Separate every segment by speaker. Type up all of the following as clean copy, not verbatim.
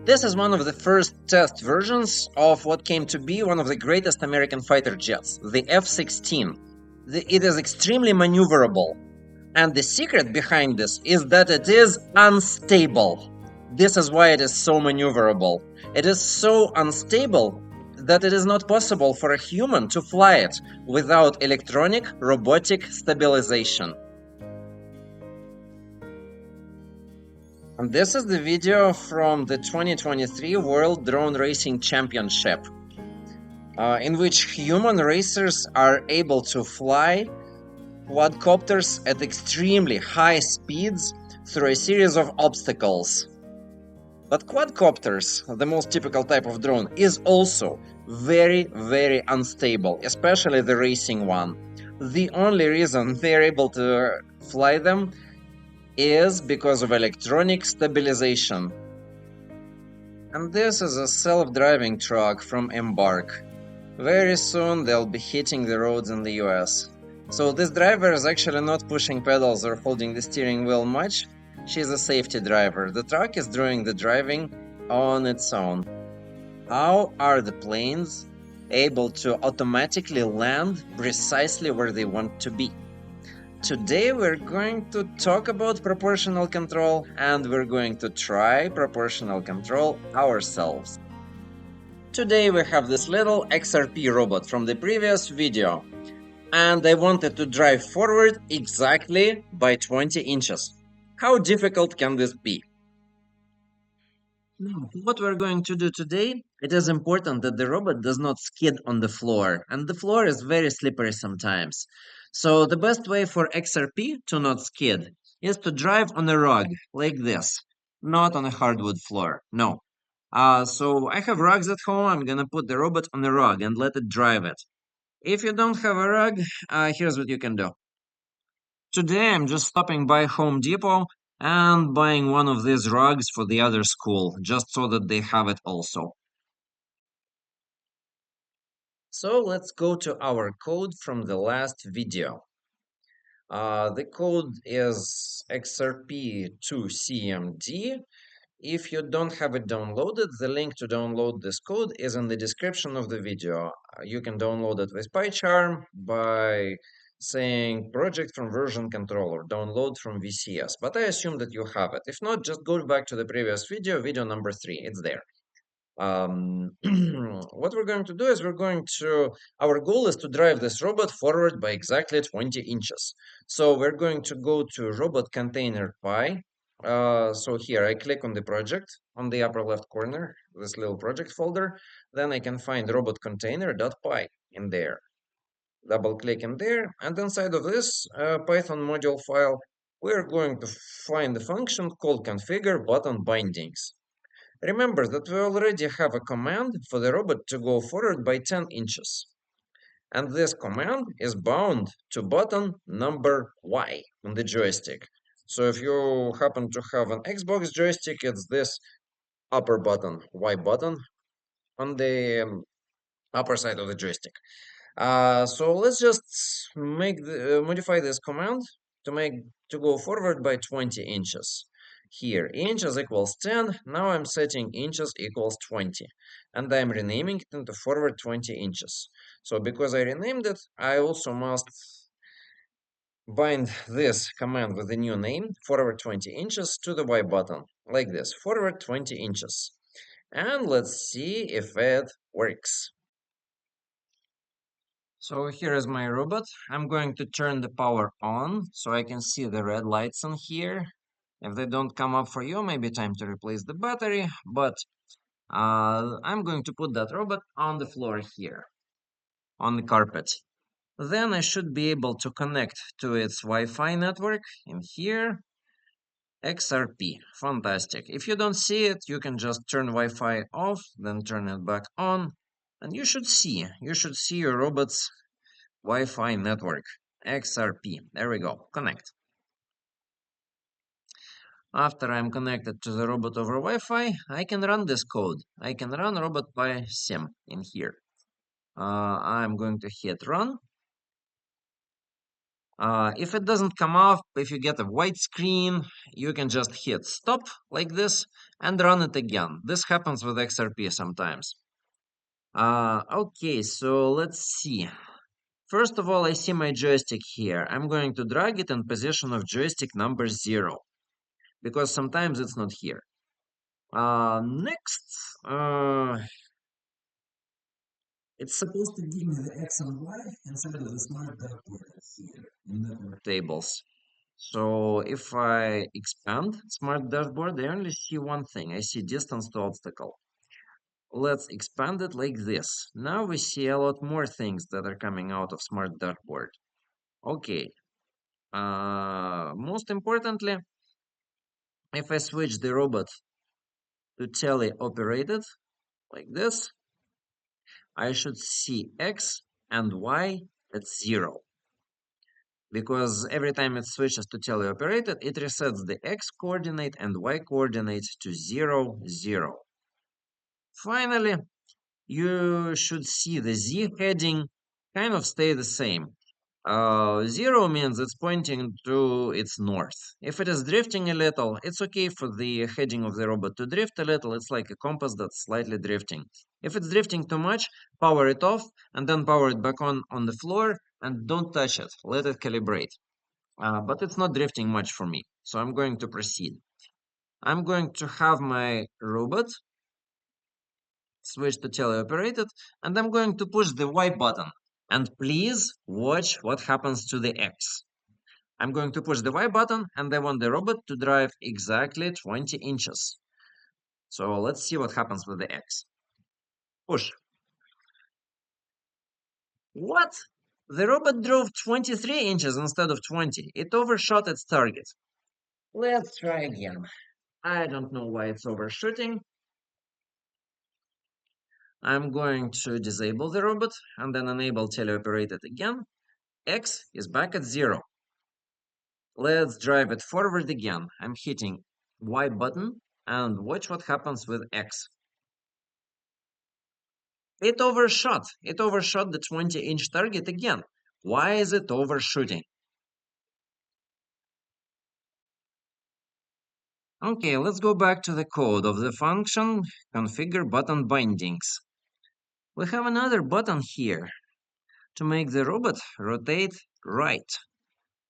Speaker 1: This is one of the first test versions of what came to be one of the greatest American fighter jets, the F-16. It is extremely maneuverable, and the secret behind this is that it is unstable. This is why it is so maneuverable. It is so unstable that it is not possible for a human to fly it without electronic robotic stabilization. And this is the video from the 2023 World Drone Racing Championship, in which human racers are able to fly quadcopters at extremely high speeds through a series of obstacles. But quadcopters, the most typical type of drone, is also very, very unstable, especially the racing one. The only reason they're able to fly them is because of electronic stabilization. And this is a self-driving truck from Embark. Very soon they'll be hitting the roads in the US. So this driver is actually not pushing pedals or holding the steering wheel much. She's a safety driver. The truck is doing the driving on its own. How are the planes able to automatically land precisely where they want to be? Today we're going to talk about proportional control, and we're going to try proportional control ourselves. Today we have this little XRP robot from the previous video, and I wanted to drive forward exactly by 20 inches. How difficult can this be? What we're going to do today, it is important that the robot does not skid on the floor, and the floor is very slippery sometimes. So the best way for XRP to not skid is to drive on a rug like this, not on a hardwood floor, no. So I have rugs at home. I'm gonna put the robot on a rug and let it drive it. If you don't have a rug, here's what you can do. Today I'm just stopping by Home Depot and buying one of these rugs for the other school, just so that they have it also. So let's go to our code from the last video. The code is XRP2CMD. If you don't have it downloaded, the link to download this code is in the description of the video. You can download it with PyCharm by saying project from version control or download from VCS, but I assume that you have it. If not, just go back to the previous video, video number 3, it's there. What we're going to do is our goal is to drive this robot forward by exactly 20 inches. So we're going to go to robot container py. So here I click on the project on the upper left corner, this little project folder. Then I can find robot container.py in there. Double click in there, and inside of this Python module file, we're going to find the function called configure button bindings. Remember that we already have a command for the robot to go forward by 10 inches. And this command is bound to button number Y on the joystick. So if you happen to have an Xbox joystick, it's this upper button, Y button, on the upper side of the joystick. So let's just modify this command to go forward by 20 inches. Here, inches equals 10. Now I'm setting inches equals 20. And I'm renaming it into forward 20 inches. So because I renamed it, I also must bind this command with the new name, forward 20 inches, to the Y button, like this, forward 20 inches. And let's see if it works. So here is my robot. I'm going to turn the power on so I can see the red lights on here. If they don't come up for you, maybe time to replace the battery, but I'm going to put that robot on the floor here, on the carpet. Then I should be able to connect to its Wi-Fi network in here. XRP, fantastic. If you don't see it, you can just turn Wi-Fi off, then turn it back on, and you should see your robot's Wi-Fi network, XRP. There we go, connect. After I'm connected to the robot over Wi-Fi, I can run this code. I can run robot by sim in here. I'm going to hit run. If it doesn't come up, if you get a white screen, you can just hit stop like this and run it again. This happens with XRP sometimes. Okay, so let's see. First of all, I see my joystick here. I'm going to drag it in position of joystick number 0 because sometimes it's not here. Next, it's supposed to give me the X and Y inside of the smart dashboard here in network tables. So if I expand smart dashboard, I only see one thing. I see distance to obstacle. Let's expand it like this. Now we see a lot more things that are coming out of smart dashboard. Okay. Most importantly, if I switch the robot to teleoperated like this, I should see X and Y at 0. Because every time it switches to teleoperated, it resets the X coordinate and Y coordinate to 0, 0. Finally, you should see the Z heading kind of stay the same. 0 means it's pointing to its north. If it is drifting a little, it's okay for the heading of the robot to drift a little. It's like a compass that's slightly drifting. If it's drifting too much, power it off and then power it back on the floor and don't touch it. Let it calibrate. But it's not drifting much for me, so I'm going to proceed. I'm going to have my robot switch to teleoperated, and I'm going to push the Y button. And please watch what happens to the X. I'm going to push the Y button, and I want the robot to drive exactly 20 inches. So let's see what happens with the X. Push. What? The robot drove 23 inches instead of 20. It overshot its target. Let's try again. I don't know why it's overshooting. I'm going to disable the robot and then enable teleoperated again. X is back at 0. Let's drive it forward again. I'm hitting Y button and watch what happens with X. It overshot. It overshot the 20-inch target again. Why is it overshooting? Okay, let's go back to the code of the function configure button bindings. We have another button here to make the robot rotate right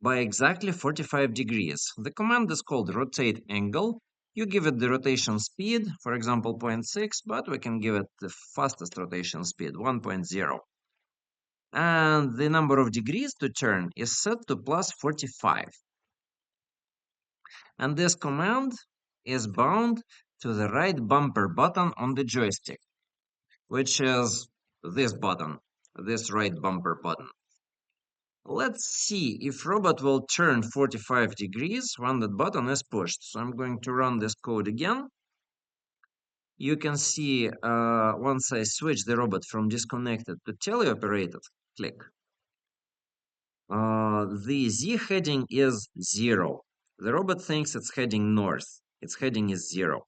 Speaker 1: by exactly 45 degrees. The command is called rotate angle. You give it the rotation speed, for example 0.6, but we can give it the fastest rotation speed, 1.0. And the number of degrees to turn is set to plus 45. And this command is bound to the right bumper button on the joystick, which is this button, this right bumper button. Let's see if robot will turn 45 degrees when that button is pushed. So I'm going to run this code again. You can see once I switch the robot from disconnected to teleoperated, click. The Z heading is 0. The robot thinks it's heading north. Its heading is 0.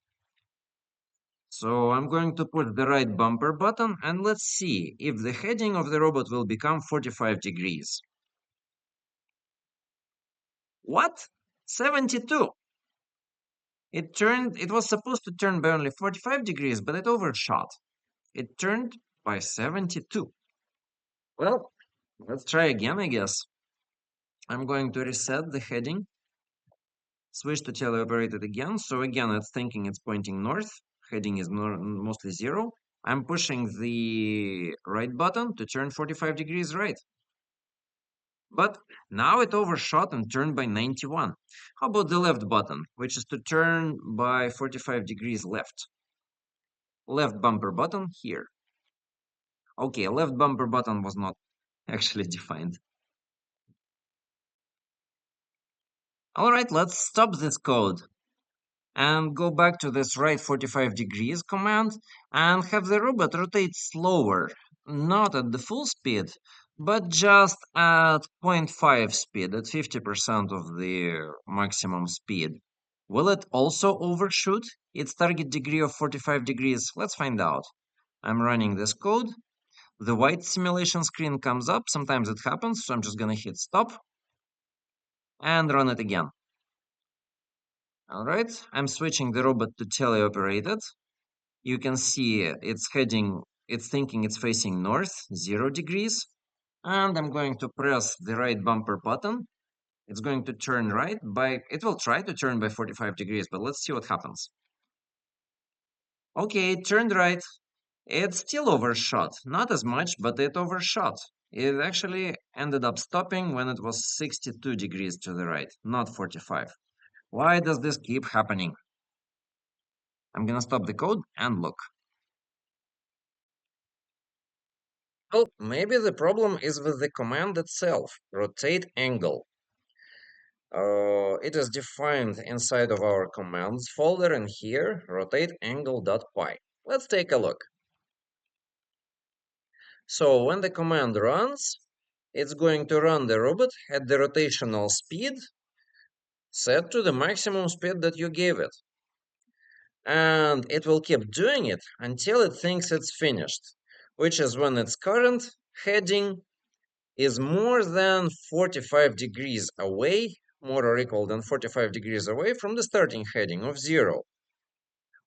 Speaker 1: So I'm going to put the right bumper button and let's see if the heading of the robot will become 45 degrees. What? 72. It was supposed to turn by only 45 degrees, but it overshot. It turned by 72. Well, let's try again, I guess. I'm going to reset the heading, switch to teleoperated again. So again, it's thinking it's pointing north. Heading is mostly 0. I'm pushing the right button to turn 45 degrees right. But now it overshot and turned by 91. How about the left button, which is to turn by 45 degrees left? Left bumper button here. Okay, left bumper button was not actually defined. All right, let's stop this code and go back to this right 45 degrees command and have the robot rotate slower, not at the full speed, but just at 0.5 speed, at 50% of the maximum speed. Will it also overshoot its target degree of 45 degrees? Let's find out. I'm running this code. The white simulation screen comes up. Sometimes it happens, so I'm just gonna hit stop. and run it again. All right, I'm switching the robot to teleoperated. You can see it's heading, it's thinking it's facing north, 0 degrees. And I'm going to press the right bumper button. It's going to turn right by, it will try to turn by 45 degrees, but let's see what happens. Okay, it turned right. It still overshot, not as much, but it overshot. It actually ended up stopping when it was 62 degrees to the right, not 45. Why does this keep happening? I'm gonna stop the code and look. Well, maybe the problem is with the command itself, rotate angle. It is defined inside of our commands folder, and here, rotate angle.py. Let's take a look. So when the command runs, it's going to run the robot at the rotational speed set to the maximum speed that you gave it. And it will keep doing it until it thinks it's finished, which is when its current heading is more than 45 degrees away, more or equal than 45 degrees away from the starting heading of 0.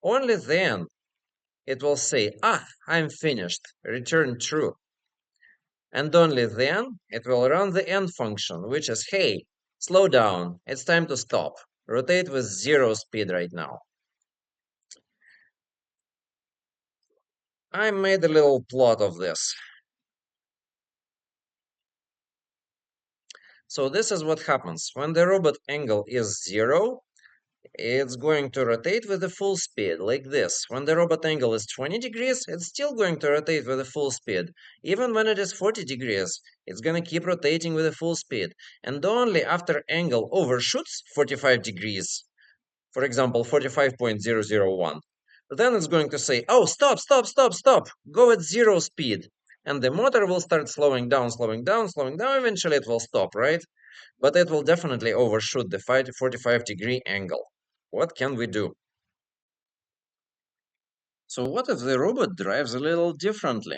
Speaker 1: Only then it will say, I'm finished, return true. And only then it will run the end function, which is, hey, slow down, it's time to stop. Rotate with 0 speed right now. I made a little plot of this. So this is what happens. When the robot angle is 0, it's going to rotate with the full speed, like this. When the robot angle is 20 degrees, it's still going to rotate with the full speed. Even when it is 40 degrees, it's going to keep rotating with the full speed. And only after angle overshoots 45 degrees, for example, 45.001, then it's going to say, oh, stop, stop, stop, stop, go at 0 speed. And the motor will start slowing down, slowing down, slowing down. Eventually it will stop, right? But it will definitely overshoot the 45-degree angle. What can we do? So what if the robot drives a little differently?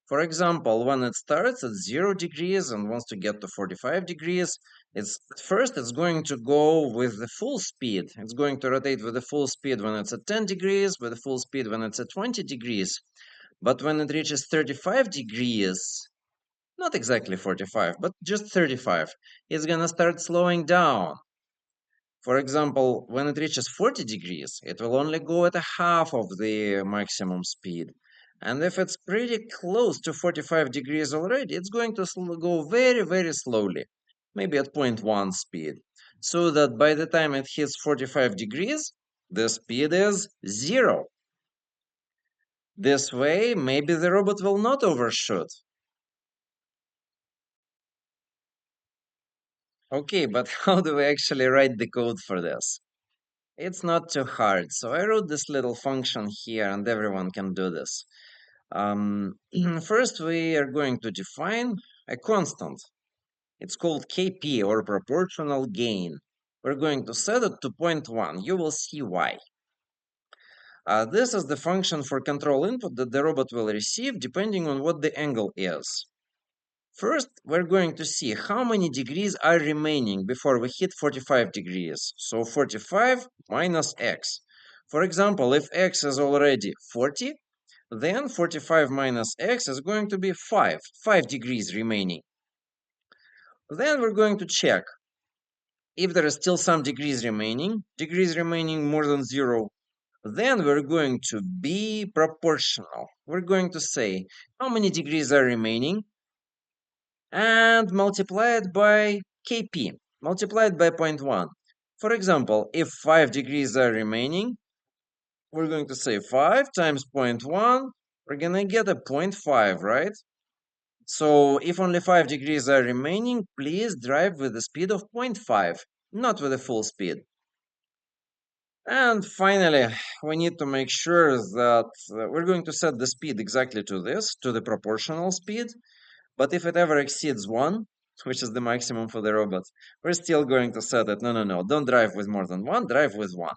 Speaker 1: For example, when it starts at 0 degrees and wants to get to 45 degrees, at first it's going to go with the full speed. It's going to rotate with the full speed when it's at 10 degrees, with the full speed when it's at 20 degrees. But when it reaches 35 degrees, not exactly 45, but just 35, it's gonna start slowing down. For example, when it reaches 40 degrees, it will only go at a half of the maximum speed. And if it's pretty close to 45 degrees already, it's going to go very, very slowly, maybe at 0.1 speed, so that by the time it hits 45 degrees, the speed is 0. This way, maybe the robot will not overshoot. Okay, but how do we actually write the code for this? It's not too hard. So I wrote this little function here and everyone can do this. First, we are going to define a constant. It's called KP or proportional gain. We're going to set it to 0.1. You will see why. This is the function for control input that the robot will receive depending on what the angle is. First, we're going to see how many degrees are remaining before we hit 45 degrees. So 45 minus x. For example, if x is already 40, then 45 minus x is going to be 5 degrees remaining. Then we're going to check if there is still some degrees remaining more than 0. Then we're going to be proportional. We're going to say how many degrees are remaining and multiply it by Kp, multiply it by 0.1. For example, if 5 degrees are remaining, we're going to say 5 times 0.1, we're going to get a 0.5, right? So if only 5 degrees are remaining, please drive with a speed of 0.5, not with a full speed. And finally, we need to make sure that we're going to set the speed exactly to this, to the proportional speed. But if it ever exceeds 1, which is the maximum for the robot, we're still going to set it, no, don't drive with more than 1, drive with 1.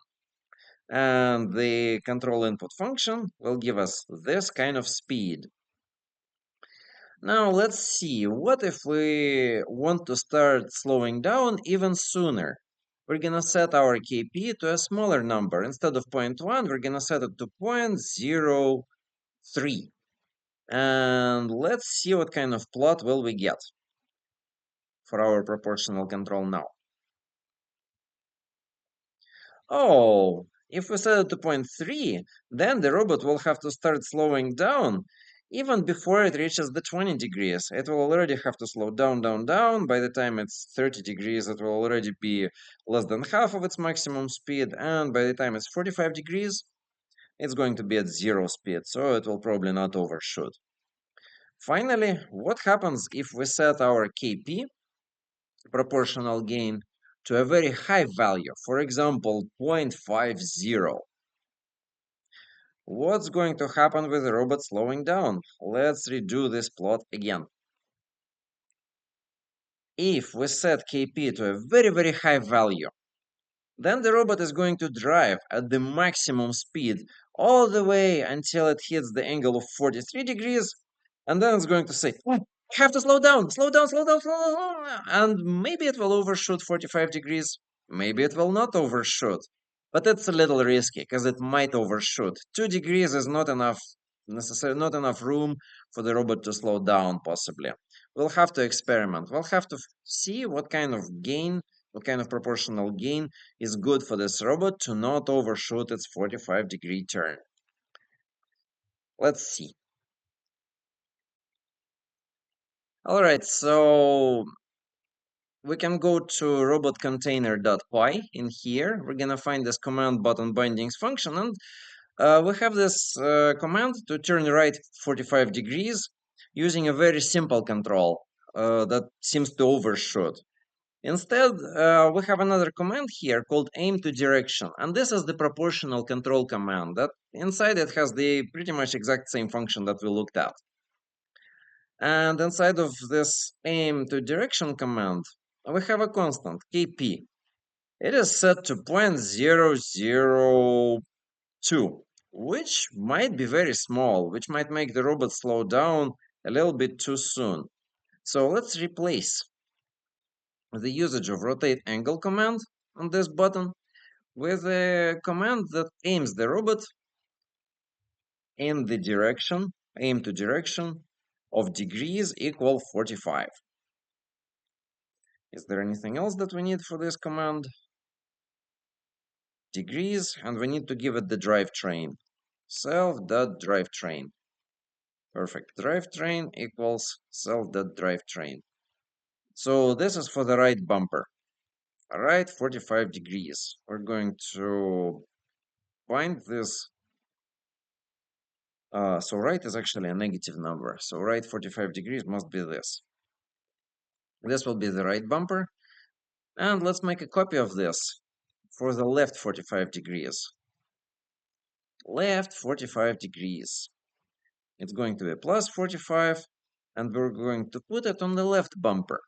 Speaker 1: And the control input function will give us this kind of speed. Now let's see, what if we want to start slowing down even sooner? We're gonna set our KP to a smaller number. Instead of 0.1, we're gonna set it to 0.03. And let's see what kind of plot will we get for our proportional control now. Oh, if we set it to 0.3, then the robot will have to start slowing down even before it reaches the 20 degrees. It will already have to slow down, down, down. By the time it's 30 degrees, it will already be less than half of its maximum speed. And by the time it's 45 degrees, it's going to be at 0 speed, so it will probably not overshoot. Finally, what happens if we set our KP, proportional gain, to a very high value, for example, 0.50? What's going to happen with the robot slowing down? Let's redo this plot again. If we set KP to a very, very high value, then the robot is going to drive at the maximum speed all the way until it hits the angle of 43 degrees, and then it's going to say, "Oh, I have to slow down, slow down, slow down, slow down," and maybe it will overshoot 45 degrees, maybe it will not overshoot. But it's a little risky because it might overshoot. 2 degrees is not enough, necessarily not enough room for the robot to slow down, possibly. We'll have to experiment. We'll have to see what kind of gain, what kind of proportional gain is good for this robot to not overshoot its 45-degree turn. Let's see. All right, so we can go to robotcontainer.py. In here, we're gonna find this command button bindings function, and we have this command to turn right 45 degrees using a very simple control that seems to overshoot. Instead, we have another command here called aim to direction, and this is the proportional control command that inside it has the pretty much exact same function that we looked at. And inside of this aim to direction command, we have a constant, kp. It is set to 0.002, which might be very small, which might make the robot slow down a little bit too soon. So let's replace the usage of rotate angle command on this button with a command that aims the robot in the direction, aim to direction of degrees equal 45. Is there anything else that we need for this command? Degrees, and we need to give it the drivetrain. Self.drivetrain. Perfect. Drivetrain equals self.drivetrain. So this is for the right bumper. All right, 45 degrees. We're going to find this. So right is actually a negative number. So right 45 degrees must be this. This will be the right bumper. And let's make a copy of this for the left 45 degrees. Left 45 degrees. It's going to be plus 45, and we're going to put it on the left bumper.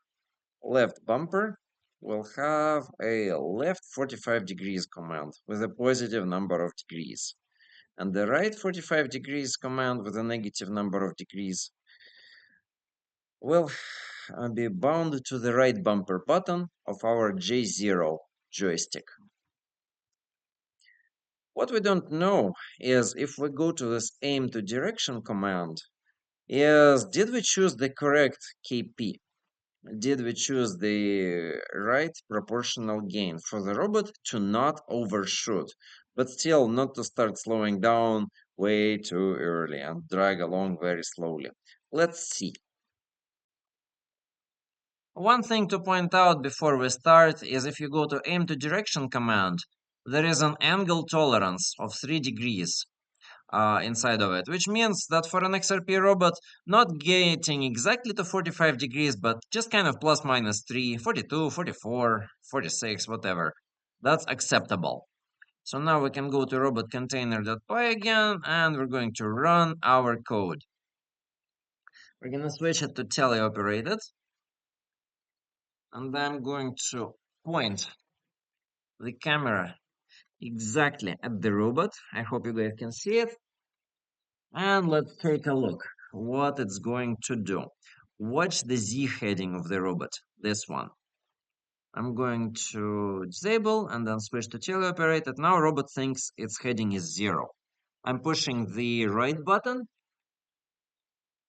Speaker 1: Left bumper will have a left 45 degrees command with a positive number of degrees. And the right 45 degrees command with a negative number of degrees will be bound to the right bumper button of our J0 joystick. What we don't know is if we go to this aim to direction command, is did we choose the correct KP? Did we choose the right proportional gain for the robot to not overshoot, but still not to start slowing down way too early and drag along very slowly? Let's see. One thing to point out before we start is if you go to aim to direction command, there is an angle tolerance of 3 degrees inside of it, which means that for an XRP robot, not getting exactly to 45 degrees, but just kind of plus minus 3, 42, 44, 46, whatever, that's acceptable. So now we can go to robotcontainer.py again, and we're going to run our code. We're going to switch it to teleoperated. And I'm going to point the camera exactly at the robot. I hope you guys can see it. And let's take a look. what it's going to do. Watch the Z heading of the robot, this one. I'm going to disable and then switch to teleoperated. Now robot thinks its heading is 0. I'm pushing the right button,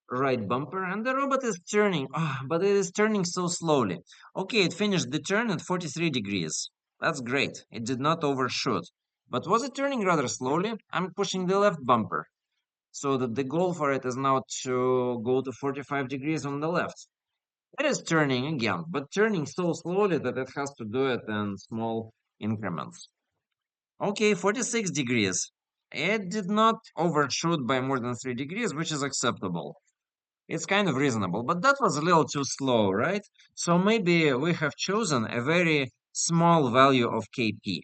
Speaker 1: right bumper, and the robot is turning, but it is turning so slowly. Okay, it finished the turn at 43 degrees. That's great. It did not overshoot. But was it turning rather slowly? I'm pushing the left bumper, so that the goal for it is now to go to 45 degrees on the left. It is turning again, but turning so slowly that it has to do it in small increments. Okay, 46 degrees. It did not overshoot by more than 3 degrees, which is acceptable. It's kind of reasonable, but that was a little too slow, right? So maybe we have chosen a very small value of KP.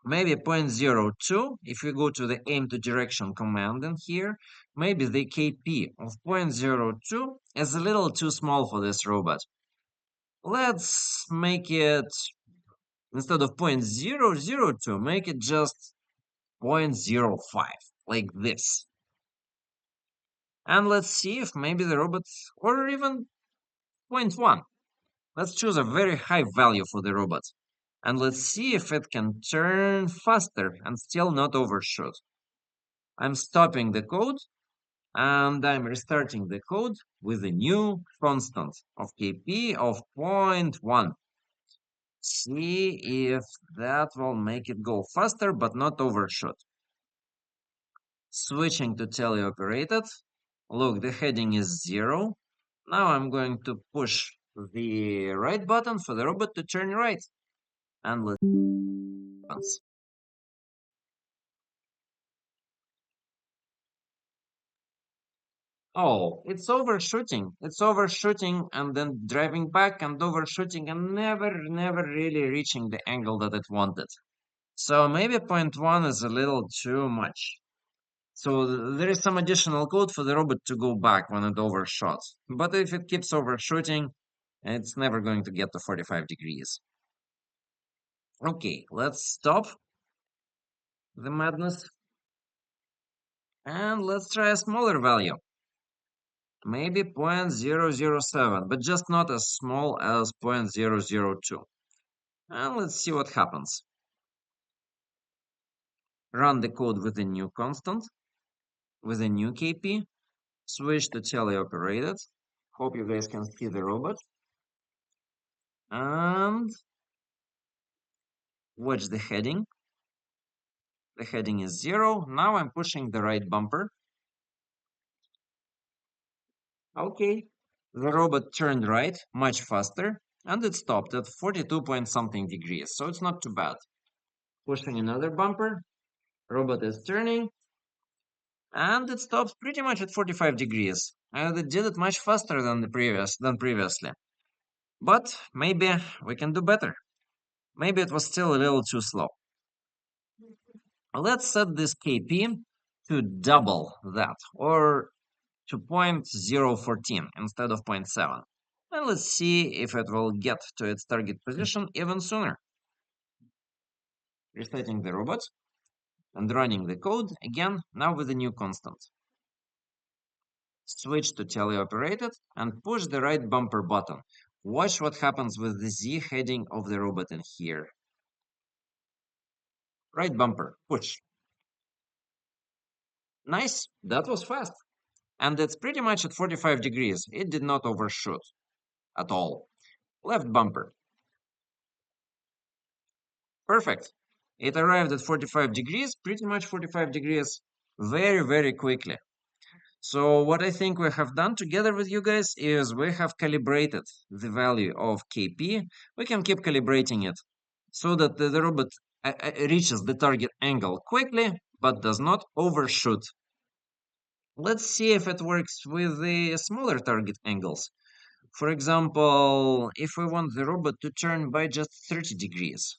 Speaker 1: Maybe 0.02, if we go to the aim to direction command in here, maybe the KP of 0.02 is a little too small for this robot. Let's make it, instead of 0.002, make it just 0.05, like this. And let's see if maybe the robot, or even 0.1. Let's choose a very high value for the robot. And let's see if it can turn faster and still not overshoot. I'm stopping the code and I'm restarting the code with a new constant of KP of 0.1. See if that will make it go faster but not overshoot. Switching to teleoperated. Look, the heading is 0. Now I'm going to push the right button for the robot to turn right. And let's see what happens. Oh, it's overshooting. It's overshooting and then driving back and overshooting and never really reaching the angle that it wanted. So maybe 0.1 is a little too much. So there is some additional code for the robot to go back when it overshoots. But if it keeps overshooting, it's never going to get to 45 degrees. Okay, let's stop the madness. And let's try a smaller value. Maybe 0.007, but just not as small as 0.002. And let's see what happens. Run the code with a new constant, with a new KP, switch to teleoperated. Hope you guys can see the robot. And watch the heading. The heading is 0. Now I'm pushing the right bumper. Okay. The robot turned right much faster, and it stopped at 42 point something degrees, so it's not too bad. Pushing another bumper. Robot is turning, and it stops pretty much at 45 degrees. And it did it much faster than previously. But maybe we can do better. Maybe it was still a little too slow. Let's set this KP to double that, or to 0.014 instead of 0.7. And let's see if it will get to its target position even sooner. Resetting the robot and running the code again, now with a new constant. Switch to teleoperated and push the right bumper button. Watch what happens with the Z heading of the robot in here. Right bumper, push. Nice, that was fast. And it's pretty much at 45 degrees. It did not overshoot at all. Left bumper. Perfect. It arrived at 45 degrees, pretty much 45 degrees, very quickly. So what I think we have done together with you guys is we have calibrated the value of KP. We can keep calibrating it so that the robot reaches the target angle quickly, but does not overshoot. Let's see if it works with the smaller target angles. For example, if we want the robot to turn by just 30 degrees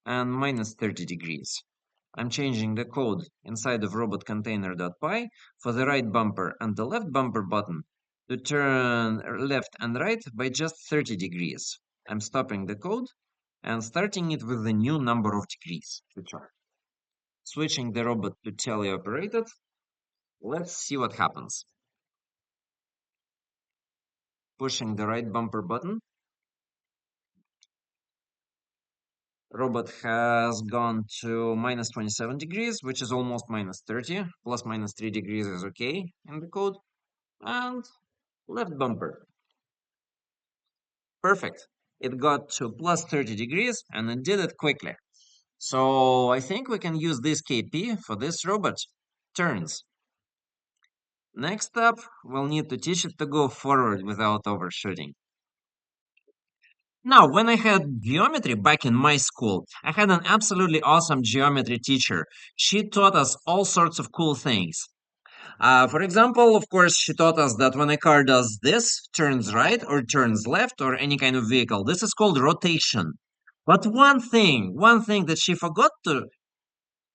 Speaker 1: and minus 30 degrees. I'm changing the code inside of robot_container.py for the right bumper and the left bumper button to turn left and right by just 30 degrees. I'm stopping the code and starting it with the new number of degrees to turn. Switching the robot to teleoperated. Let's see what happens. Pushing the right bumper button. Robot has gone to minus 27 degrees, which is almost minus 30. Plus minus 3 degrees is okay in the code. And left bumper. Perfect. It got to plus 30 degrees and it did it quickly. So I think we can use this KP for this robot. Turns. Next up, we'll need to teach it to go forward without overshooting. Now, when I had geometry back in my school, I had an absolutely awesome geometry teacher. She taught us all sorts of cool things. For example, of course, she taught us that when a car does this, turns right or turns left or any kind of vehicle, this is called rotation. But one thing that she forgot to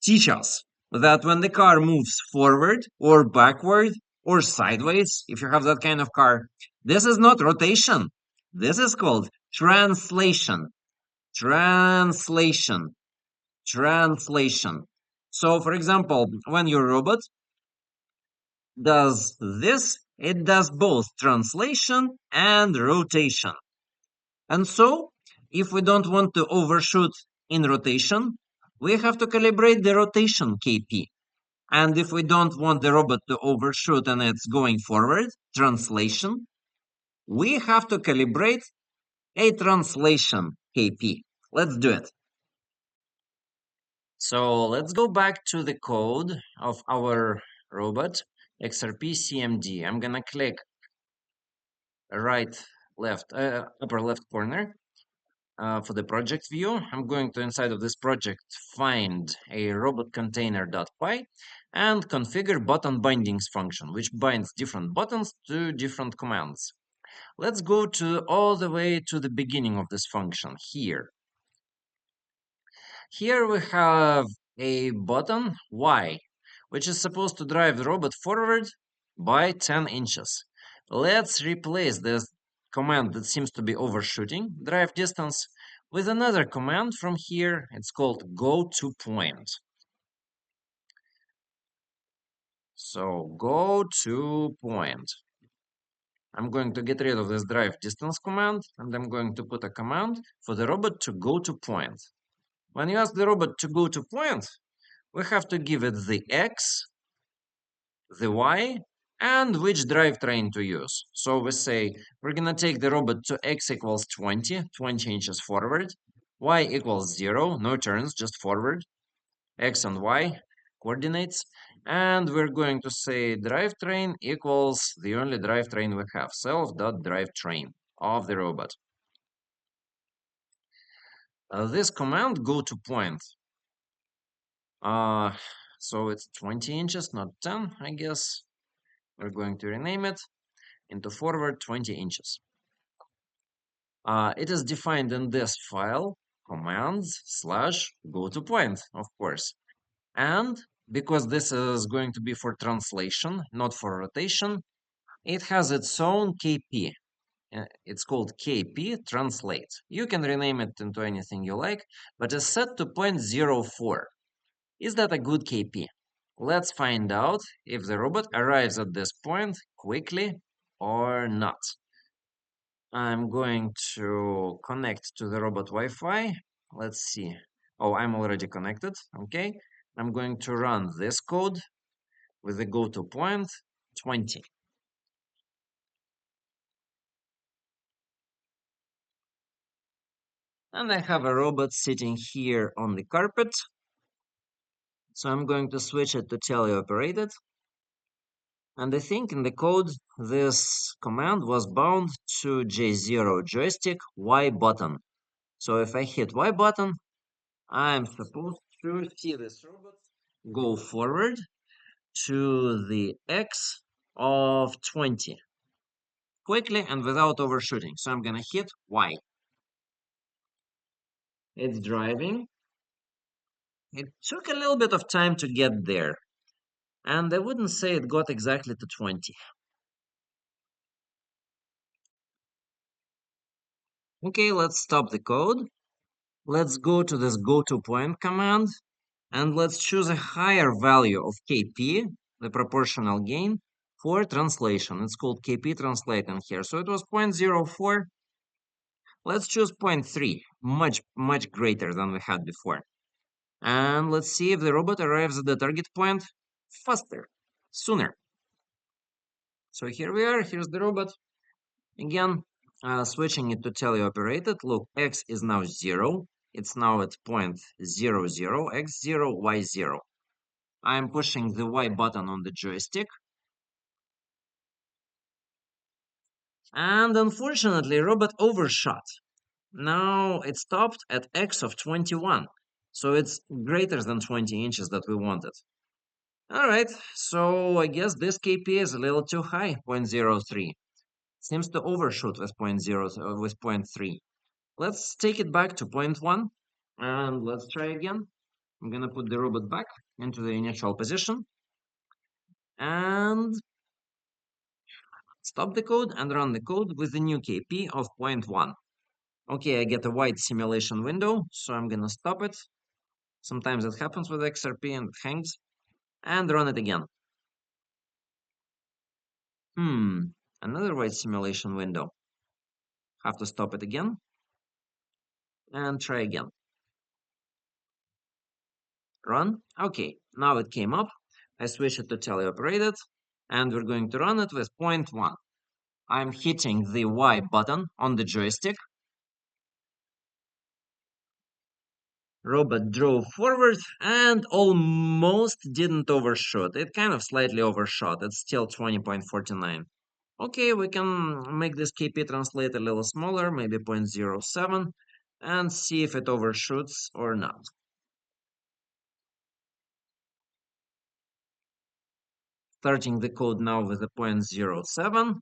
Speaker 1: teach us, that when the car moves forward or backward or sideways, if you have that kind of car, this is not rotation. This is called translation. Translation. Translation. So, for example, when your robot does this, it does both translation and rotation. And so, if we don't want to overshoot in rotation, we have to calibrate the rotation KP. And if we don't want the robot to overshoot and it's going forward, translation, we have to calibrate a translation KP. Let's do it. So let's go back to the code of our robot, XRP CMD. I'm gonna click right, left, upper left corner for the project view. I'm going to, inside of this project, find a robot container.py and configure button bindings function, which binds different buttons to different commands. Let's go to all the way to the beginning of this function here. Here we have a button Y, which is supposed to drive the robot forward by 10 inches. Let's replace this command that seems to be overshooting drive distance with another command from here. It's called go to point. So go to point. I'm going to get rid of this drive distance command and I'm going to put a command for the robot to go to point. When you ask the robot to go to point, we have to give it the X, the Y, and which drivetrain to use. So we say we're going to take the robot to X equals 20 inches forward, Y equals 0, no turns, just forward, X and Y coordinates, and we're going to say drivetrain equals the only drivetrain we have, self.drivetrain of the robot. This command go to point. So it's 20 inches, not 10, I guess. We're going to rename it into forward 20 inches. It is defined in this file, commands / go to point, of course. And because this is going to be for translation, not for rotation, it has its own KP. It's called KP translate. You can rename it into anything you like, but it's set to 0.04. Is that a good KP? Let's find out if the robot arrives at this point quickly or not. I'm going to connect to the robot Wi-Fi. Let's see. Oh, I'm already connected. Okay. I'm going to run this code with the go to point 20. And I have a robot sitting here on the carpet. So I'm going to switch it to teleoperated. And I think in the code, this command was bound to J0 joystick Y button. So if I hit Y button, I'm supposed to see this robot go forward to the X of 20 quickly and without overshooting. So I'm going to hit Y. It's driving. It took a little bit of time to get there. And I wouldn't say it got exactly to 20. Okay, let's stop the code. Let's go to this go to point command and let's choose a higher value of KP the proportional gain for translation. It's called KP translating here. So it was 0.04. Let's choose 0.3, much greater than we had before. And let's see if the robot arrives at the target point faster, sooner. So here we are, here's the robot. Again, switching it to teleoperated. Look, X is now 0. It's now at 0.00, X0, Y0. I'm pushing the Y button on the joystick. And unfortunately, robot overshot. Now it stopped at X of 21. So it's greater than 20 inches that we wanted. All right, so I guess this KP is a little too high, 0.03. Seems to overshoot with 0.0 with 0.3. Let's take it back to 0.1 and let's try again. I'm gonna put the robot back into the initial position and stop the code and run the code with the new KP of 0.1. Okay, I get a white simulation window, so I'm gonna stop it. Sometimes it happens with XRP and it hangs, and run it again. Another white simulation window. Have to stop it again and try again. Run. Okay, now it came up. I switch it to teleoperated, and we're going to run it with 0.1. I'm hitting the Y button on the joystick. Robot drove forward and almost didn't overshoot. It kind of slightly overshot. It's still 20.49. Okay, we can make this KP translate a little smaller, maybe 0.07, and see if it overshoots or not. Starting the code now with a 0.07,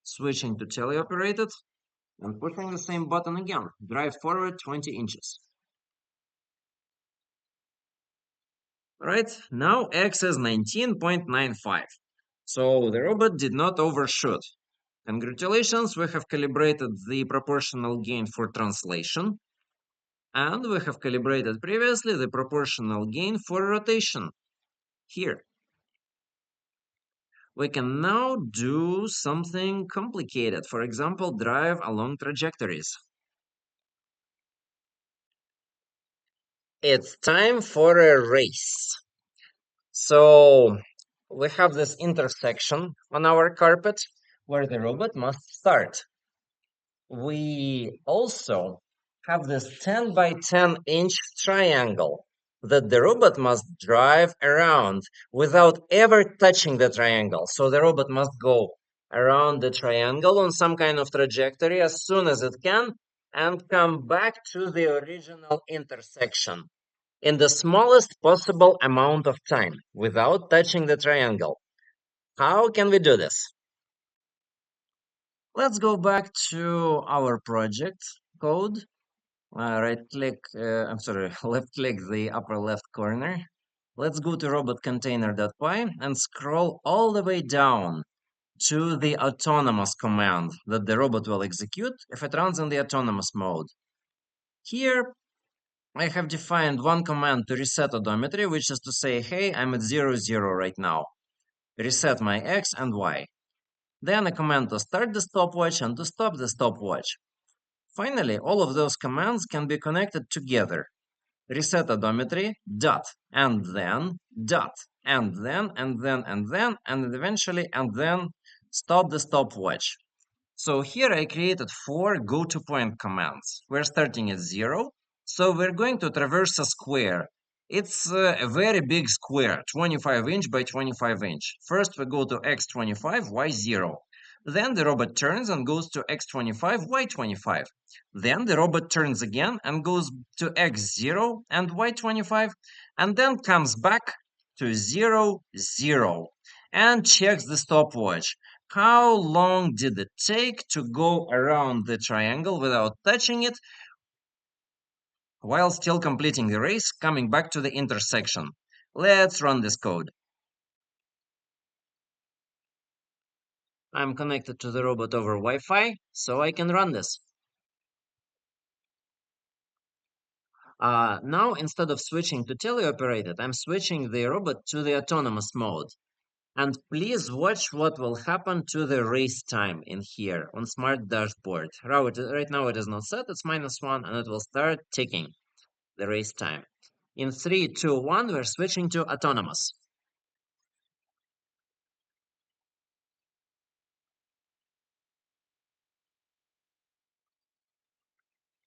Speaker 1: switching to teleoperated, and pushing the same button again. Drive forward 20 inches. Right, now X is 19.95. So the robot did not overshoot. Congratulations, we have calibrated the proportional gain for translation. And we have calibrated previously the proportional gain for rotation. Here. We can now do something complicated. For example, drive along trajectories. It's time for a race. So we have this intersection on our carpet where the robot must start. We also have this 10 by 10 inch triangle that the robot must drive around without ever touching the triangle. So the robot must go around the triangle on some kind of trajectory as soon as it can and come back to the original intersection in the smallest possible amount of time without touching the triangle. How can we do this? Let's go back to our project code. Right click, I'm sorry, left click the upper left corner. Let's go to robot-container.py and scroll all the way down to the autonomous command that the robot will execute if it runs in the autonomous mode. Here, I have defined one command to reset odometry, which is to say, hey, I'm at 0, 0 right now. Reset my X and Y. Then a command to start the stopwatch and to stop the stopwatch. Finally, all of those commands can be connected together. Reset odometry, dot, and then, dot, and then, and then, and then, and eventually, and then stop the stopwatch. So here I created 4 go-to-point commands. We're starting at 0, so we're going to traverse a square. It's a very big square, 25 inch by 25 inch. First we go to x25, y0. Then the robot turns and goes to x25, y25. Then the robot turns again and goes to x0 and y25, and then comes back to 0, 0, and checks the stopwatch. How long did it take to go around the triangle without touching it while still completing the race, coming back to the intersection? Let's run this code. I'm connected to the robot over Wi-Fi, so I can run this. Now, instead of switching to teleoperated, I'm switching the robot to the autonomous mode. And please watch what will happen to the race time in here on smart dashboard. Right now it is not set, it's -1, and it will start ticking the race time. In 3, 2, 1, we're switching to autonomous.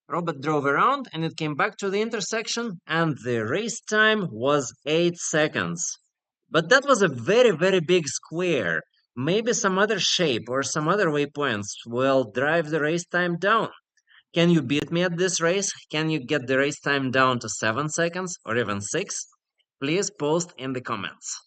Speaker 1: Robot drove around and it came back to the intersection, and the race time was 8 seconds. But that was a very, very big square. Maybe some other shape or some other waypoints will drive the race time down. Can you beat me at this race? Can you get the race time down to 7 seconds or even 6? Please post in the comments.